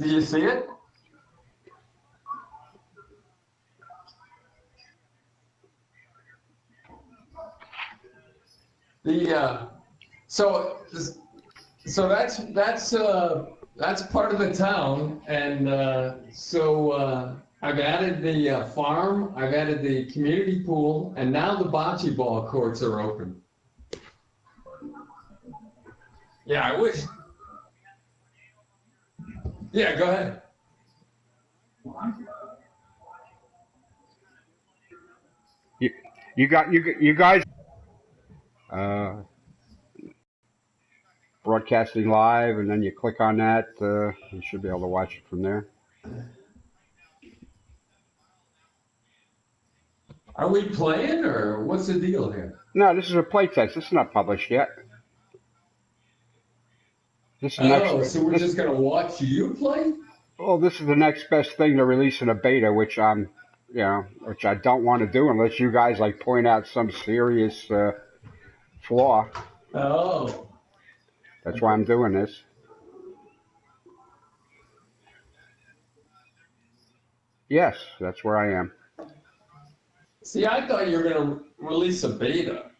Did you see it? The so that's part of the town, and so I've added the farm, I've added the community pool, and now the bocce ball courts are open. Yeah, I wish. Yeah, go ahead. You guys broadcasting live, and then you click on that. You should be able to watch it from there. Are we playing, or what's the deal here? No, this is a playtest. This is not published yet. This is the next. Oh, so we're This just gonna watch you play? Well, this is the next best thing to releasing a beta, which which I don't want to do unless you guys like point out some serious flaw. Oh, That's why I'm doing this. Yes, that's where I am. see, I thought you were gonna release a beta.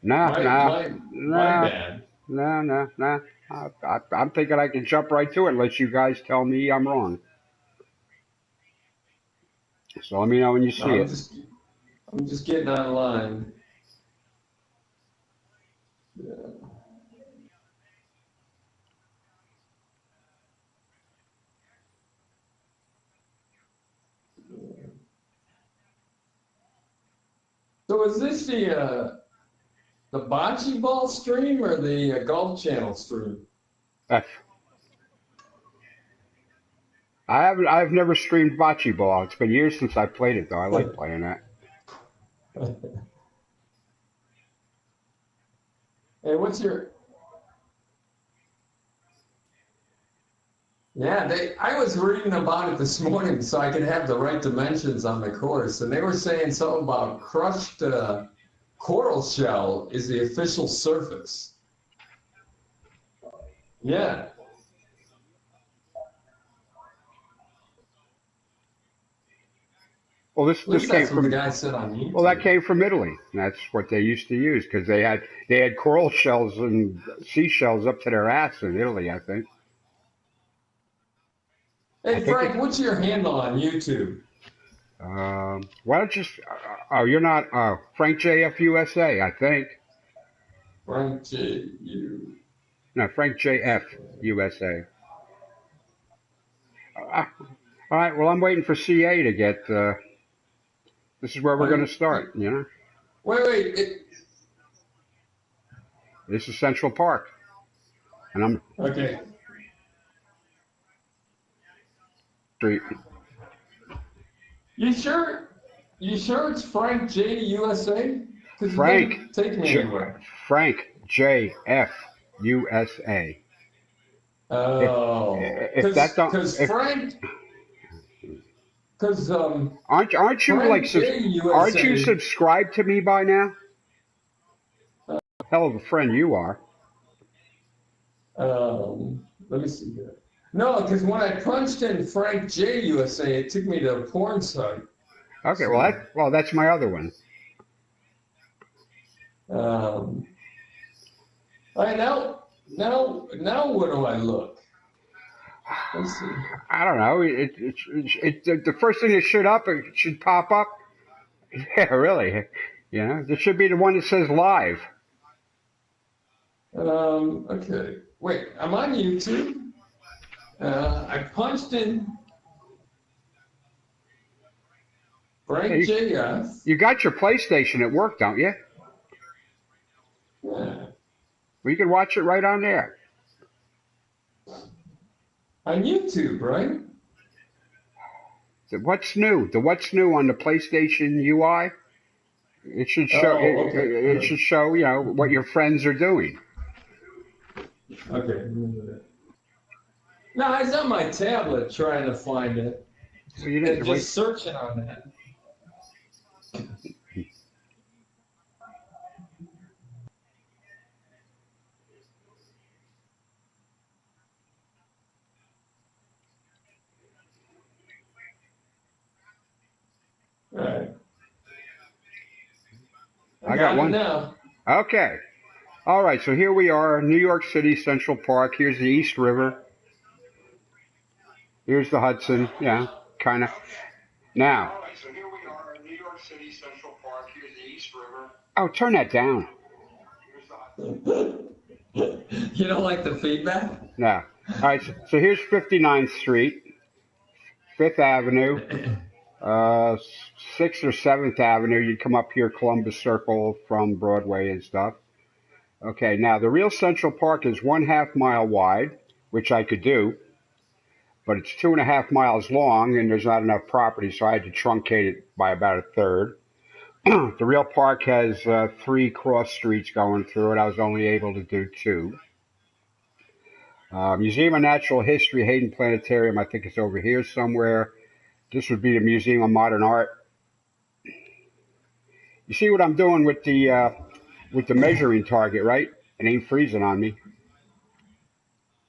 No, My no, my my no, bad. no, no, no. I'm thinking I can jump right to it unless you guys tell me I'm wrong. So let me know when you No, see it. I'm just getting online. Yeah. So is this the bocce ball stream or the golf channel stream? F. I've never streamed bocce ball. It's been years since I played it though. I like playing that. Hey, what's your? Yeah, I was reading about it this morning so I could have the right dimensions on the course, and they were saying something about crushed coral shell is the official surface. Yeah. Well, At this least came that's what the from guy said on Well, that YouTube. came from Italy. That's what they used to use because they had coral shells and seashells up to their ass in Italy. I think. I Hey, think it. Frank, what's your handle on YouTube? Why don't you? Oh, you're not. Frank JF USA. I think. Frank J. U. No, Frank JF USA. Uh, all right. Well, I'm waiting for CA to get. This is where we're Are going to you, start. You know, wait. this is Central Park, and I'm Okay. street. You sure? You sure it's Frank J. USA? Because it Frank didn't take me J, anywhere. Frank JF USA. If Oh, if that don't if because aren't you like Frank J. aren't you USA. subscribed to me by now? Hell of a friend you are. Let me see here. No, because when I punched in Frank J. USA, it took me to a porn site. Okay, So, well that's my other one. all right, now where do I look? Let's see here. I don't know. The first thing that should pop up. Yeah, really. You know, this should be the one that says live. Okay. Wait, I'm on YouTube. I punched in Yeah, Frank JF. you got your PlayStation at work, don't you? Yeah. Well, you can watch it right on there. On YouTube, right? What's new? The what's new on the PlayStation UI? It should show. Oh, okay. It should show. You know what your friends are doing. Okay. No, I was on my tablet trying to find it So you and didn't wait. just searching on that. I got Got it one. now. Okay. All right. So here we are, New York City Central Park. Here's the East River. Here's the Hudson. Yeah, kind of. Now. All right. So here we are, New York City Central Park. Here's the East River. Oh, turn that down. Here's the Hudson. You don't like the feedback? No. All right. So here's 59th Street, Fifth Avenue. 6th or 7th Avenue, you'd come up here, Columbus Circle from Broadway and stuff. Okay, now the real Central Park is 1/2 mile wide, which I could do, but it's 2.5 miles long, and there's not enough property, so I had to truncate it by about 1/3. The real park has 3 cross streets going through it. I was only able to do 2. Museum of Natural History, Hayden Planetarium, I think it's over here somewhere. This would be the Museum of Modern Art. You see what I'm doing with the measuring target, right? It ain't freezing on me.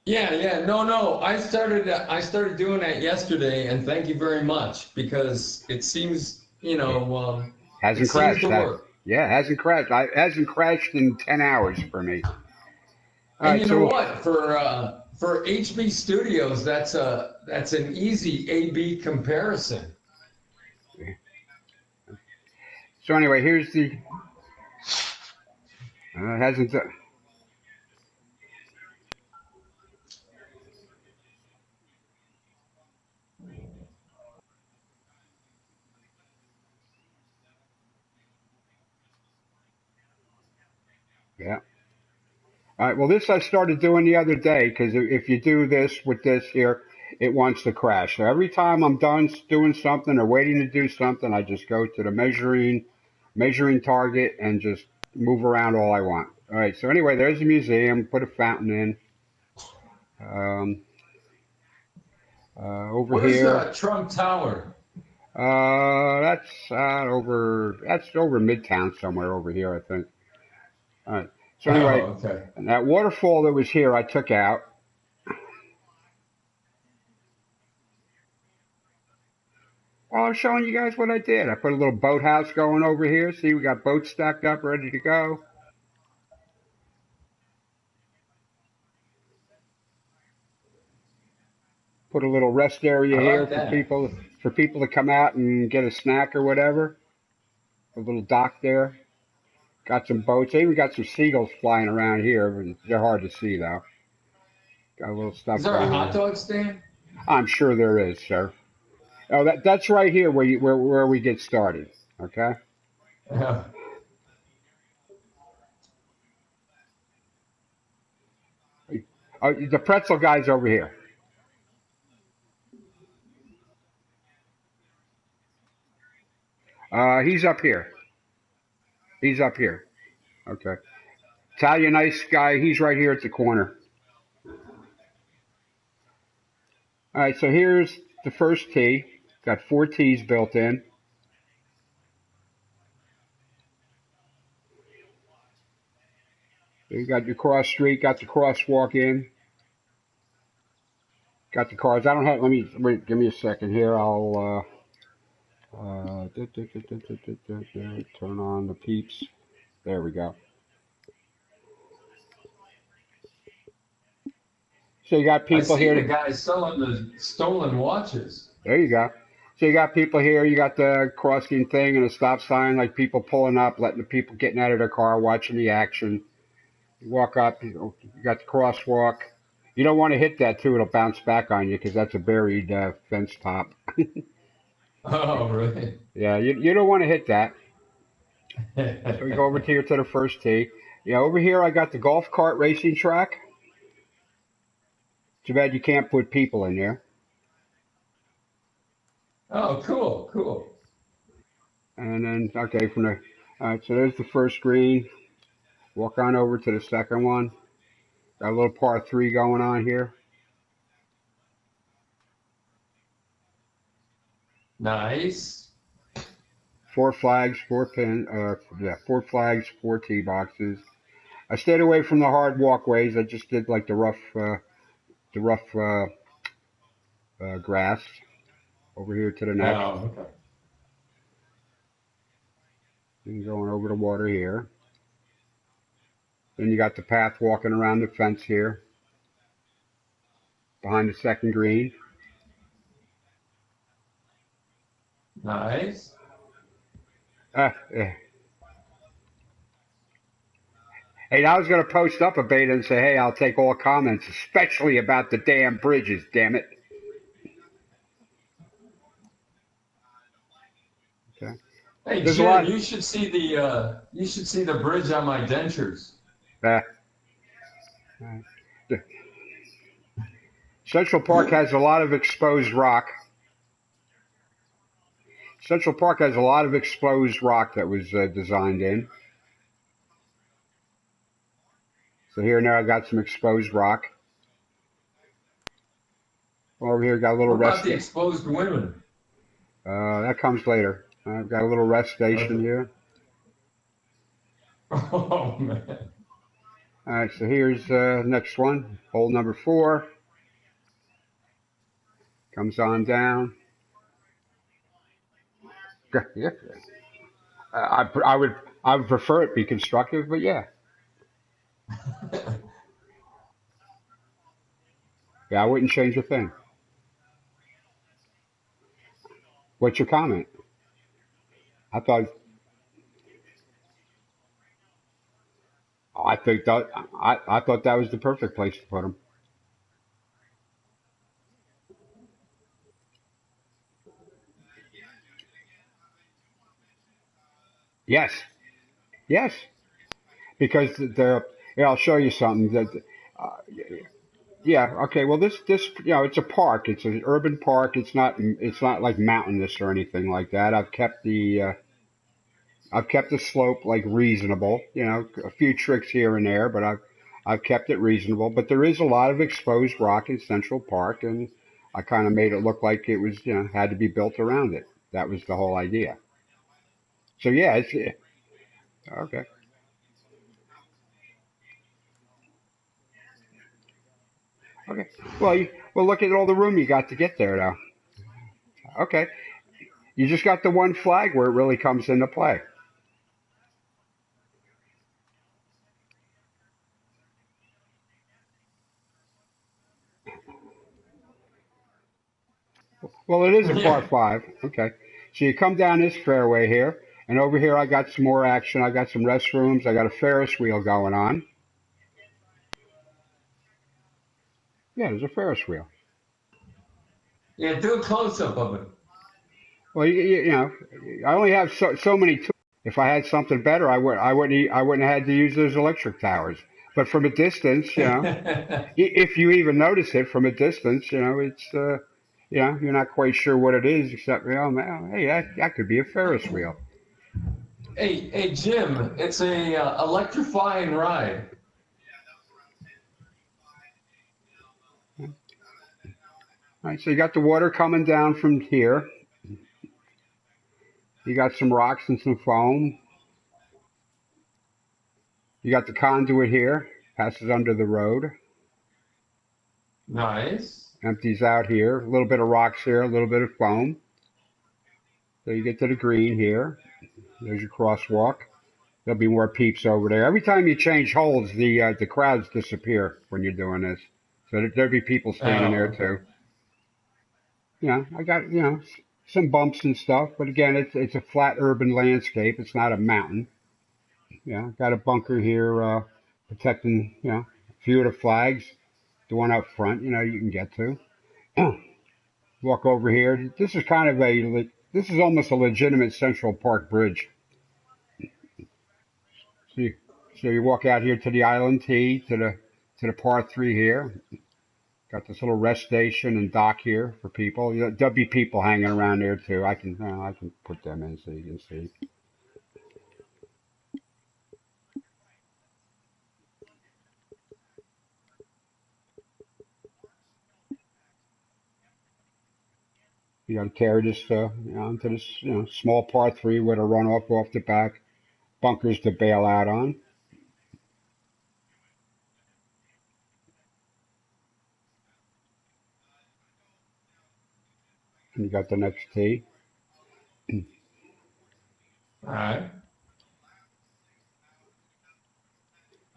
Yeah. No. I started doing that yesterday, and thank you very much, because it seems, it Hasn't seems crashed. to work. Yeah, it hasn't crashed. It hasn't crashed in 10 hours for me. All And right, you know so what? For HB Studios, that's an easy A/B comparison. anyway, here's the. It hasn't. Yeah. All right. Well, this I started doing the other day because if you do this with this here, it wants to crash. So every time I'm done doing something or waiting to do something, I just go to the measuring target and just move around all I want. All right. So anyway, there's the museum. Put a fountain in. Um, over Where's here. Trump Tower? That's over Midtown somewhere over here, I think. All right. So anyway, Okay. that waterfall that was here, I took out. Well, I'm showing you guys what I did. I put a little boathouse going over here. See, we got boats stacked up, ready to go. Put a little rest area I here like that. for people to come out and get a snack or whatever. A little dock there. Got some boats. I even got some seagulls flying around here, but they're hard to see though. Got a little stuff Is there a going hot on. dog stand? I'm sure there is, sir. Oh, that's right here where we get started. Okay. Yeah. Oh, the pretzel guy's over here. He's up here. He's up here. Okay. Italian nice guy. He's right here at the corner. All right. So here's the first tee. Got 4 tees built in. You got your cross street. Got the crosswalk in. Got the cars. I don't have. Let me wait. Give me a second here. I'll turn on the peeps. There we go. So you got I people see the here. guy selling the stolen watches. There you go. So you got people here. You got the crossing thing and a stop sign, like people pulling up, letting the people getting out of their car, watching the action. You walk up. You got the crosswalk. You don't want to hit that too; it'll bounce back on you because that's a buried fence top. Oh, really? Yeah, you don't want to hit that. So we go over here to the first tee. Yeah, over here I got the golf cart racing track. Too bad you can't put people in there. Oh, cool. And then okay, all right. So there's the first green. Walk on over to the second one. Got a little par 3 going on here. Nice. 4 flags, 4 flags, 4 tee boxes. I stayed away from the hard walkways. I just did like the rough grass over here to the next. Oh, okay. and going over the water here. Then you got the path walking around the fence here, behind the second green. Nice. Uh, uh, Hey, I was going to post up a beta and say, hey, I'll take all comments, especially about the damn bridges, damn it. Okay. Hey There's a Jim, lot. you should see the bridge on my dentures. Uh, Central Park has a lot of exposed rock. Central Park has a lot of exposed rock that was designed in. So here now I got some exposed rock. Over here got a little What about rest. the exposed women? That comes later. I've got a little rest station Okay. here. Oh man. All right, so here's next one. Hole number 4 comes on down. Yeah. I would prefer it be constructive, but yeah, I wouldn't change a thing. What's your comment? I thought I thought that was the perfect place to put them. Yes, yes, because yeah, I'll show you something that. Uh, yeah, okay. Well, this it's a park. It's an urban park. It's not like mountainous or anything like that. I've kept the slope like reasonable. A few tricks here and there, but I've kept it reasonable. But there is a lot of exposed rock in Central Park, and I kind of made it look like it was had to be built around it. That was the whole idea. So yeah, it's okay. Okay. Well, look at all the room you got to get there now. Okay. You just got the one flag where it really comes into play. Well, it is a par Yeah. five. Okay. So you come down this fairway here, and over here I got some more action. I got some restrooms. I got a Ferris wheel going on. Yeah, there's a Ferris wheel. Yeah, do a close up of it. Well, I only have so many tools. If I had something better, I wouldn't have had to use those electric towers. But from a distance, if you even notice it from a distance, it's you're not quite sure what it is, except man, hey, that could be a Ferris wheel. Hey Jim, it's a electrifying ride. All right, so you got the water coming down from here. You got some rocks and some foam. You got the conduit here, passes under the road, Nice. empties out here. A little bit of rocks here, a little bit of foam. So you get to the green here. There's your crosswalk. There'll be more peeps over there. Every time you change holes, the crowds disappear when you're doing this. So there'll be people standing there Oh, okay. too. I got some bumps and stuff, but again, it's a flat urban landscape. It's not a mountain. Got a bunker here protecting a few of the flags. The one up front, you can get to. Walk over here. This is almost a legitimate Central Park bridge. So you, so you walk out here to the island tee to the par three here. Got this little rest station and dock here for people. There'll be people hanging around there too. I can put them in so you can see. You got to carry this into this small par three with a runoff off the back, bunkers to bail out on. And you got the next tee. All right.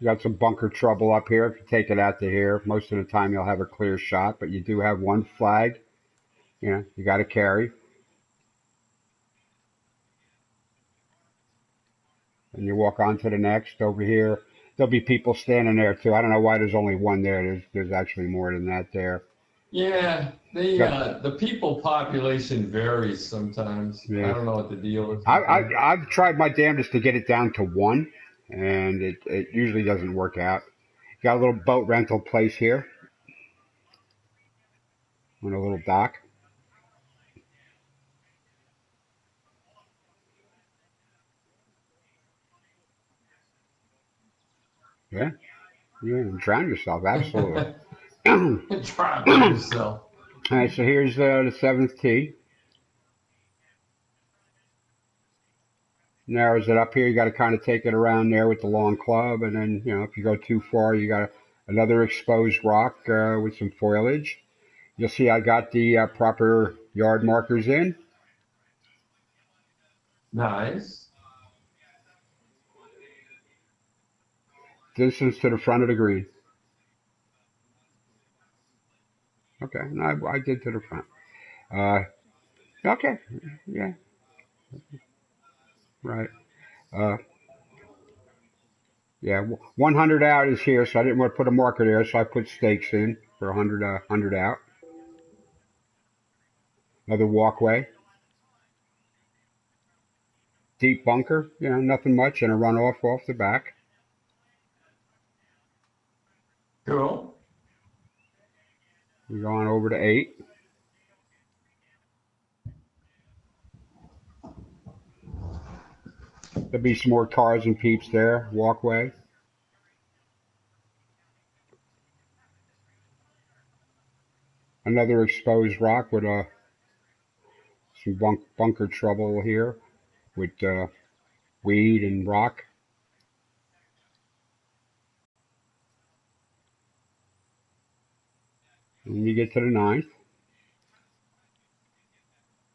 You got some bunker trouble up here. If you take it out to here, most of the time you'll have a clear shot, but you do have one flag. You got to carry, and you walk on to the next. Over here, there'll be people standing there too. I don't know why there's only one there. There's actually more than that there. Yeah, Got, the people population varies sometimes. I yeah. don't know what the deal is I, with that. I I've tried my damnedest to get it down to one, and it usually doesn't work out. Got a little boat rental place here on a little dock. Yeah, yeah, drown yourself, absolutely. All Drown yourself. right, so here's the seventh tee. Narrows it up here. You got to kind of take it around there with the long club, and then if you go too far, you got another exposed rock with some foliage. You'll see I got the proper yard markers in. Nice. Distance to the front of the green. Okay, no, I did to the front. Uh, okay, yeah, right. Uh, yeah, 100 out is here, so I didn't want to put a marker there, so I put stakes in for 100 out. Another walkway. Deep bunker, nothing much, and a runoff off the back. Cool. We're going over to 8. There'll be some more cars and peeps there. Walkway. Another exposed rock with some bunker trouble here with weed and rock. And you get to the 9th,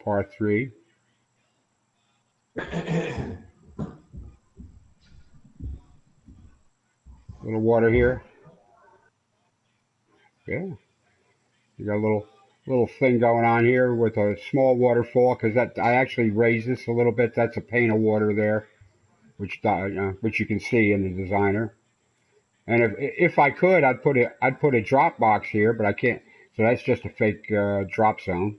par 3. Little water here. Yeah, you got a little thing going on here with a small waterfall because that I actually raised this a little bit. That's a pane of water there, which you can see in the designer. And if I could, I'd put a drop box here, but I can't. So that's just a fake drop zone.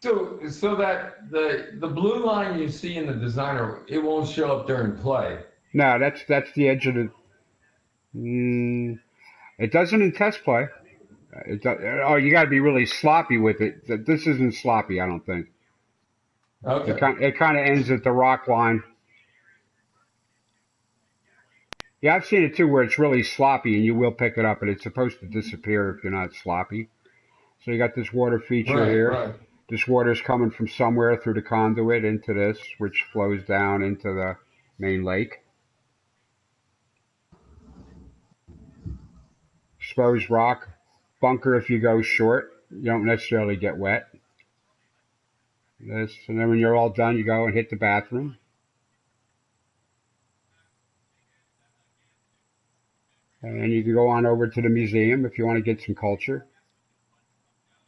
So that the blue line you see in the designer, it won't show up during play. No, that's the edge of the. It doesn't in test play. Oh, you got to be really sloppy with it. This isn't sloppy, I don't think. Okay. It kind of ends at the rock line. Yeah, I've seen it too where it's really sloppy and you will pick it up, but it's supposed to disappear if you're not sloppy. So you got this water feature here. Right. This water's coming from somewhere through the conduit into this, which flows down into the main lake. Exposed rock. Bunker if you go short. You don't necessarily get wet. And then when you're all done, you go and hit the bathroom. And you can go on over to the museum if you want to get some culture.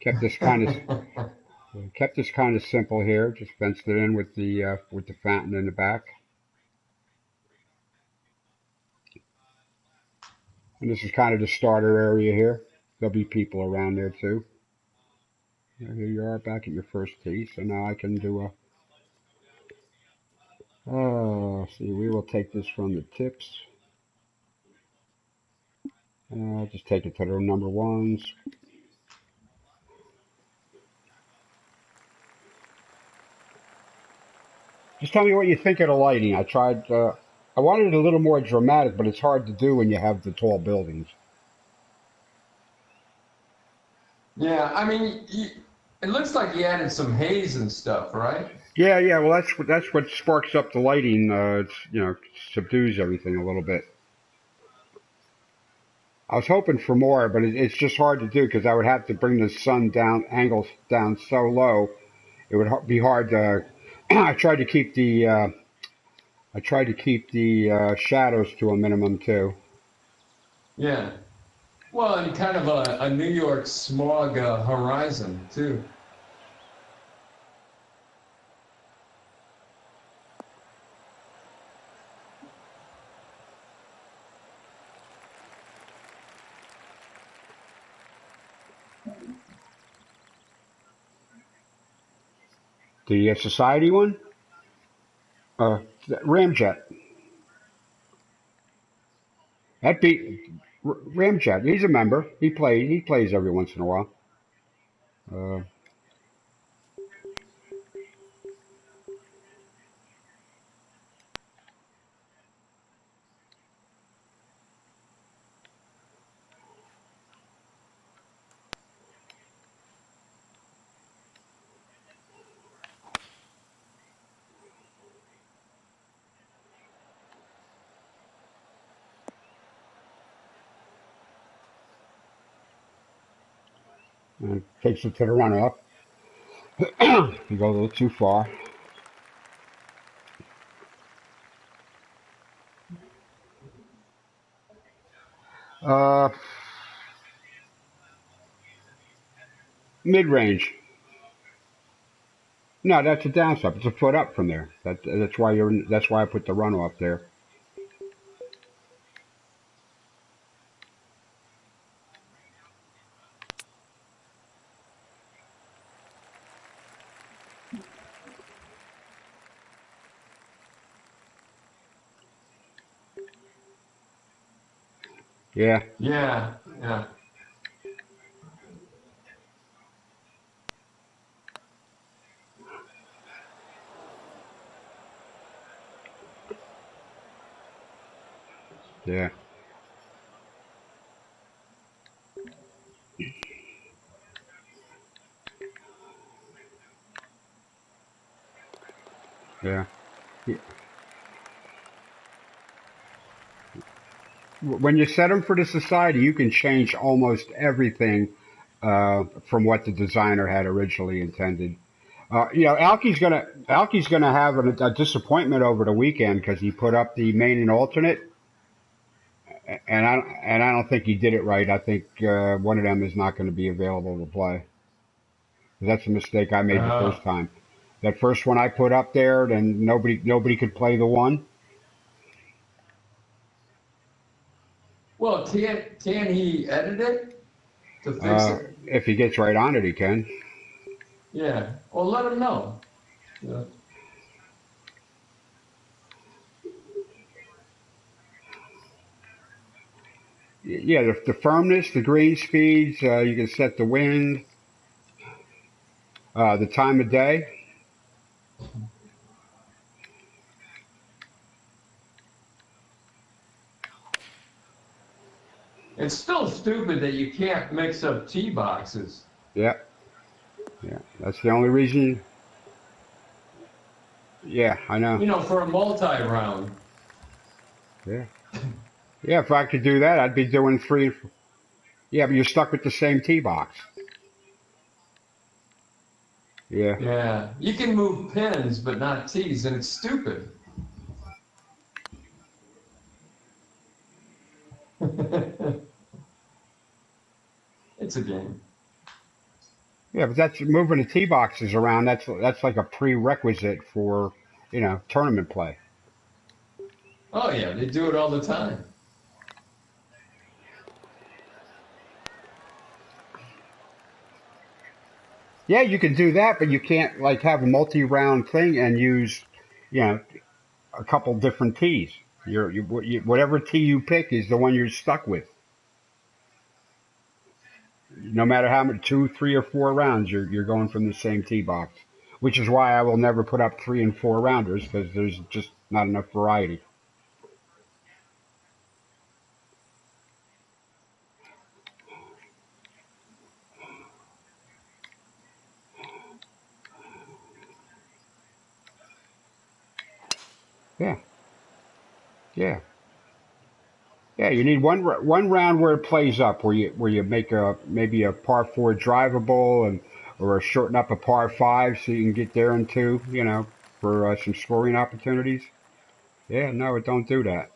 Kept this kind of simple here. Just fenced it in with the fountain in the back. And this is kind of the starter area here. There'll be people around there too. Here you are back at your first tee. So now I can do see, we will take this from the tips. Just take it to the number ones. Just tell me what you think of the lighting. I wanted it a little more dramatic, but it's hard to do when you have the tall buildings. Yeah, I mean, it looks like you added some haze and stuff, right? Yeah. Well, that's what sparks up the lighting. Subdues everything a little bit. I was hoping for more, but it's just hard to do because I would have to bring the sun angles down so low. It would be hard to. I tried to keep the I try to keep the shadows to a minimum too. Yeah. Well, and kind of a New York smog horizon too. The Society one? Uh, Ramjet. That be Ramjet. He's a member. He plays every once in a while. Uh, and takes it to the runner up. You go a little too far. Uh, Mid range. No, that's a downside. It's a foot up from there. That's why that's why I put the runoff there. Yeah, Yeah, yeah, yeah, yeah. When you set them for the Society, you can change almost everything from what the designer had originally intended. Alky's gonna have a disappointment over the weekend because he put up the main and alternate, and I don't think he did it right. I think one of them is not going to be available to play. That's a mistake I made the uh, first time. That first one I put up there, then nobody could play the one. well, can he edit it to fix it? If he gets right on it, he can. Yeah. Well, let him know. Yeah. Yeah, the firmness, the green speeds, you can set the wind, the time of day. It's still stupid that you can't mix up tee boxes. Yeah, yeah. That's the only reason. Yeah, I know. For a multi-round. Yeah, yeah. If I could do that, I'd be doing three. Yeah, but you're stuck with the same tee box. Yeah, Yeah. You can move pins, but not tees, and it's stupid. It's a game. yeah. But that's moving the tee boxes around. That's like a prerequisite for tournament play. Oh, yeah. They do it all the time. Yeah, you can do that, but you can't like have a multi-round thing and use, you know, a couple different tees. Whatever tee you pick is the one you're stuck with. No matter how many, two, three, or four rounds, you're going from the same tee box. Which is why I will never put up 3 and 4 rounders because there's just not enough variety. Yeah, yeah, yeah. You need one round where it plays up, where you make a maybe a par 4 drivable or shorten up a par 5 so you can get there in two. For some scoring opportunities. Yeah, no, it don't do that.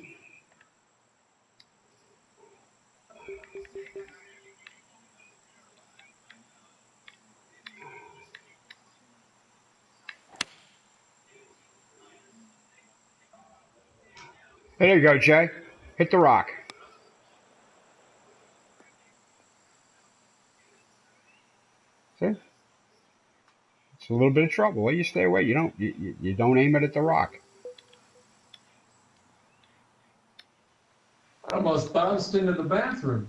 Hey, there you go, Jay. Hit the rock. See? It's a little bit of trouble. Well, you stay away. You don't aim it at the rock. I almost bounced into the bathroom.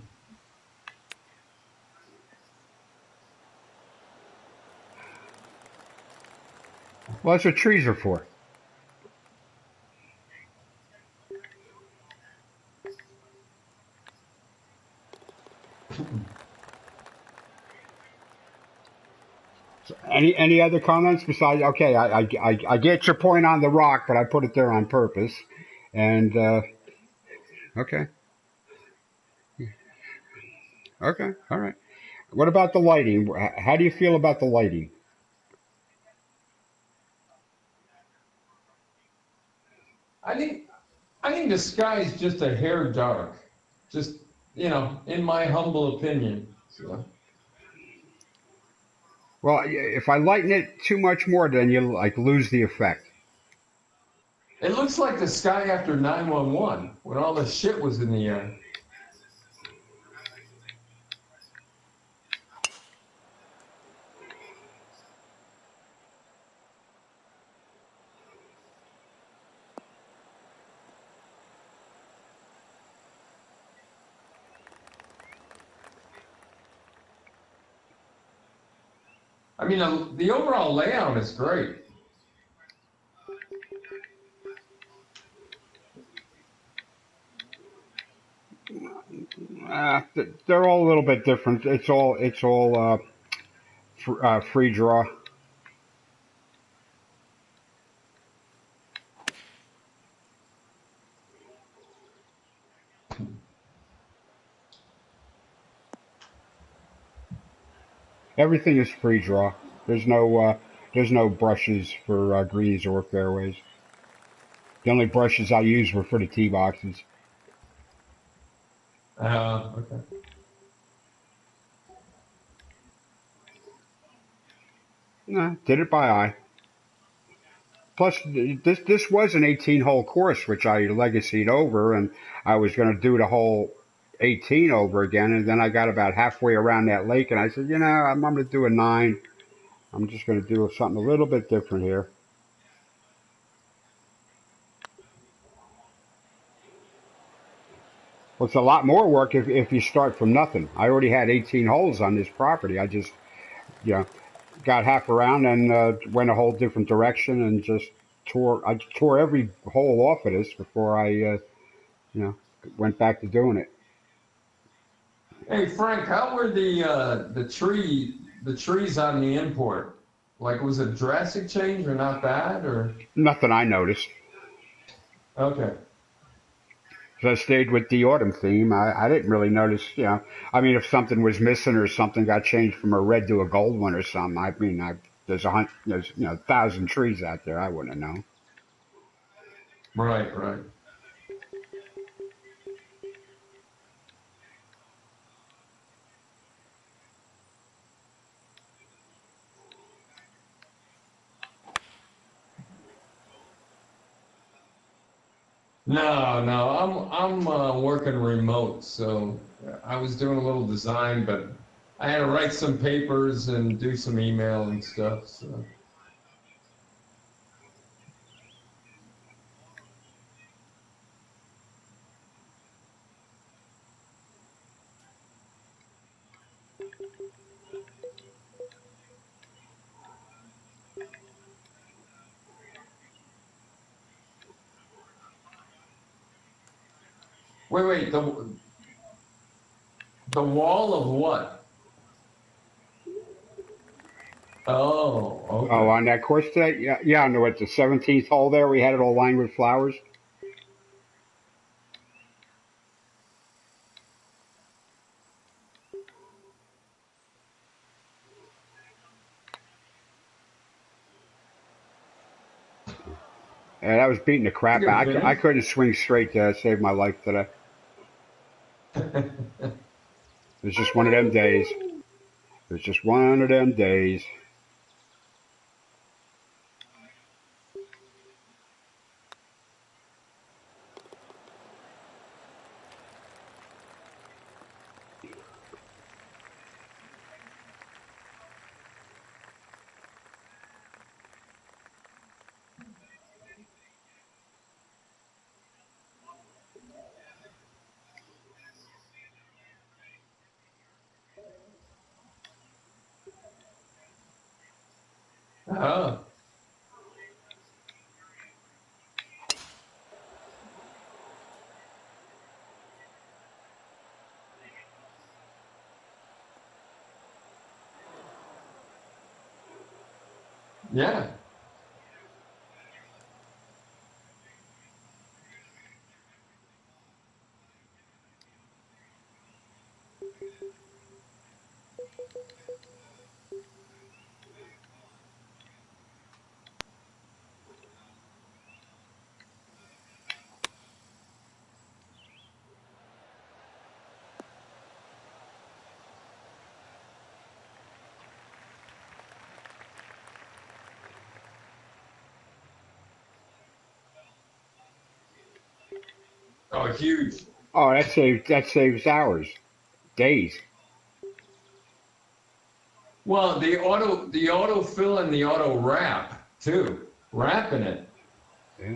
Well, that's what trees are for. So any other comments besides? Okay, I get your point on the rock, but I put it there on purpose. And okay, okay, all right. What about the lighting? How do you feel about the lighting? I think I think the sky is just a hair dark. Just in my humble opinion. So Well, if I lighten it too much more, then you like lose the effect. it looks like the sky after 911 when all the shit was in the air. I mean, the overall layout is great. They're all a little bit different. It's all free draw. Everything is free draw. There's no brushes for greens or fairways. The only brushes I use were for the tee boxes. Okay. Nah, did it by eye. Plus, this was an 18-hole course, which I legacied over, and I was going to do the whole 18 over again. And then I got about halfway around that lake, and I said, I'm going to do a 9. I'm just going to do something a little bit different here. Well, it's a lot more work if you start from nothing. I already had 18 holes on this property. I just, you know, got half around and went a whole different direction and just I tore every hole off of this before I, you know, went back to doing it. Hey Frank, how were the trees on the import? Like, was it a drastic change or not bad or Nothing I noticed. okay? So I stayed with the autumn theme. I didn't really notice. I mean, if something was missing or something got changed from a red to a gold one or something, I mean, there's 1,000 trees out there. I wouldn't have known. Right, right. No, no, I'm working remote, so I was doing a little design, but I had to write some papers and do some email and stuff. So wait, the wall of what? Oh, Oh, okay. on that course today? Yeah, yeah. On the 17th hole there, we had it all lined with flowers. And I was beating the It's a crap good out. I finish. couldn't swing straight to save my life today. It was just one of them days. It was just one of them days. Oh, yeah. Oh, huge. Oh, that saves hours, days. Well, the auto fill and the auto wrap too. Wrapping it. Yeah.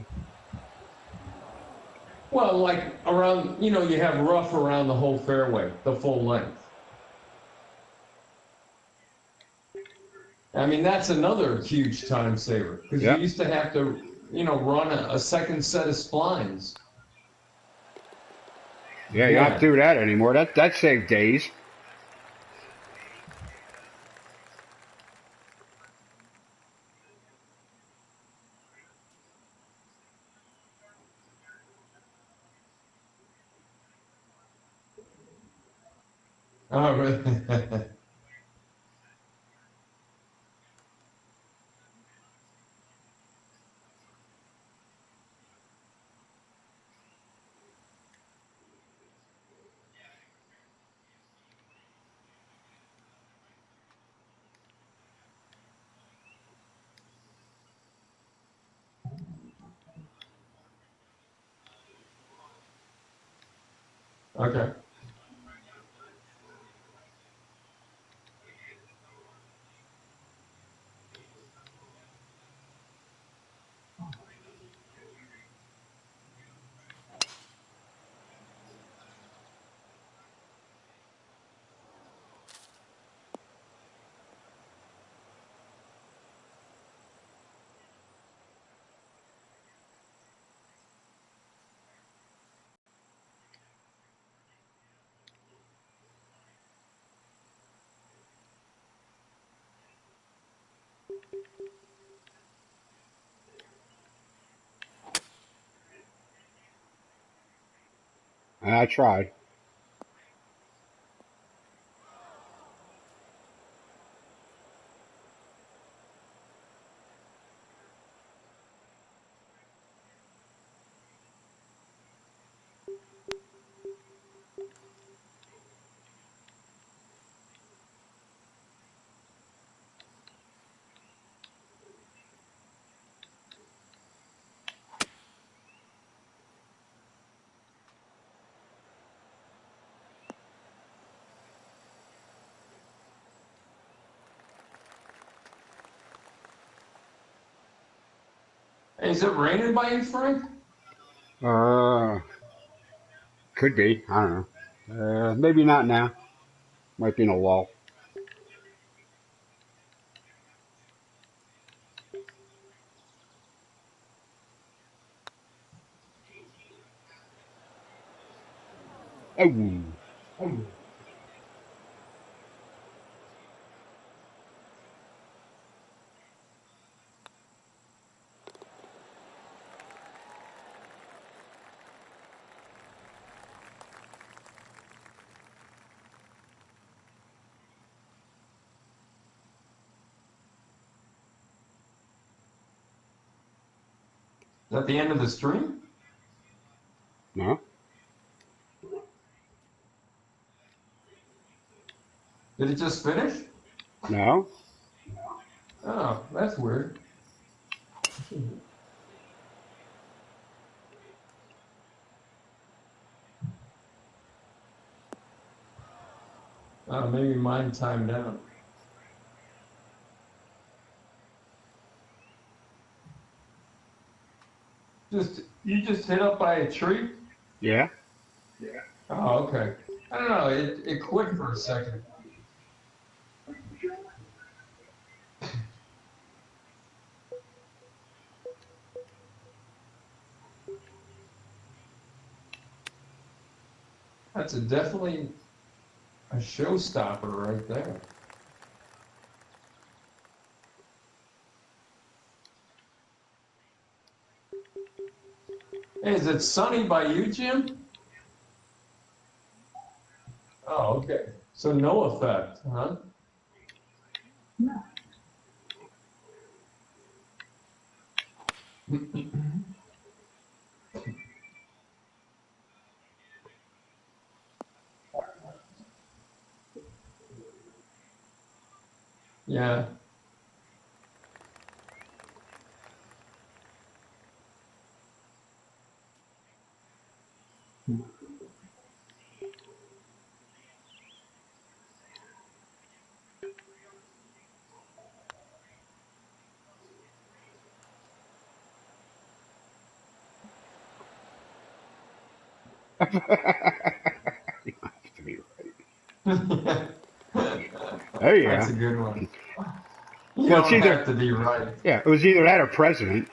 Well, like around, you have rough around the whole fairway, the full length. I mean, that's another huge time saver because you Yep. used to have to, run a second set of splines. Yeah, you don't have to Yeah. do that anymore. That saved days. Oh, really? Okay. I tried. Hey, is it raining by you, Frank? Uh, could be. I don't know. Maybe not now. Might be in a lull. Oh. that the end of the stream? No? Did it just finish? No? Oh, that's weird. Maybe mine timed out. You just hit up by a tree? Yeah? Oh, okay. I don't know. It quit for a second. That's definitely a showstopper right there. Hey, is it sunny by you, Jim? Oh, okay. So no effect, huh? Yeah. Oh That's yeah. a good one. You Well, it's don't either have to be right. yeah, it was either that or president.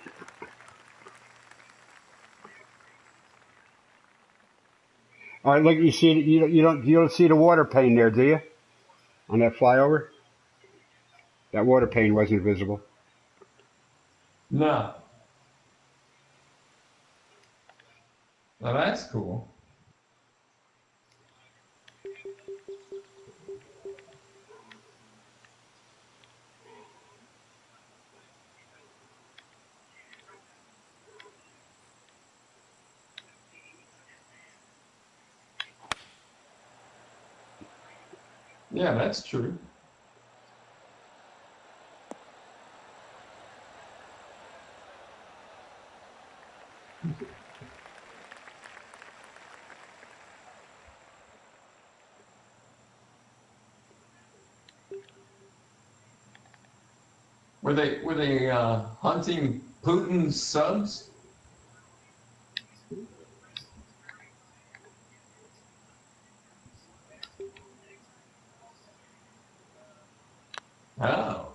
All right, look, you see, you don't see the water pane there, do you? On that flyover, that water pane wasn't visible. No. Well, that's cool. Yeah, that's true. Were they hunting Putin's subs? Oh.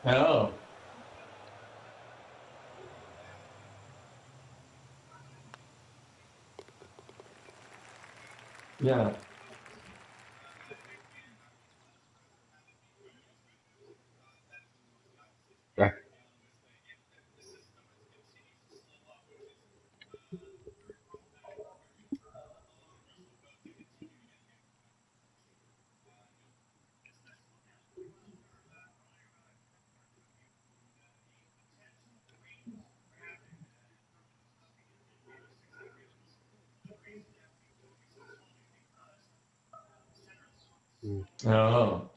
Oh. Yeah. Yeah. Oh.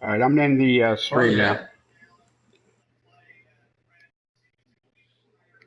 All right, I'm in the Oh stream now. yeah.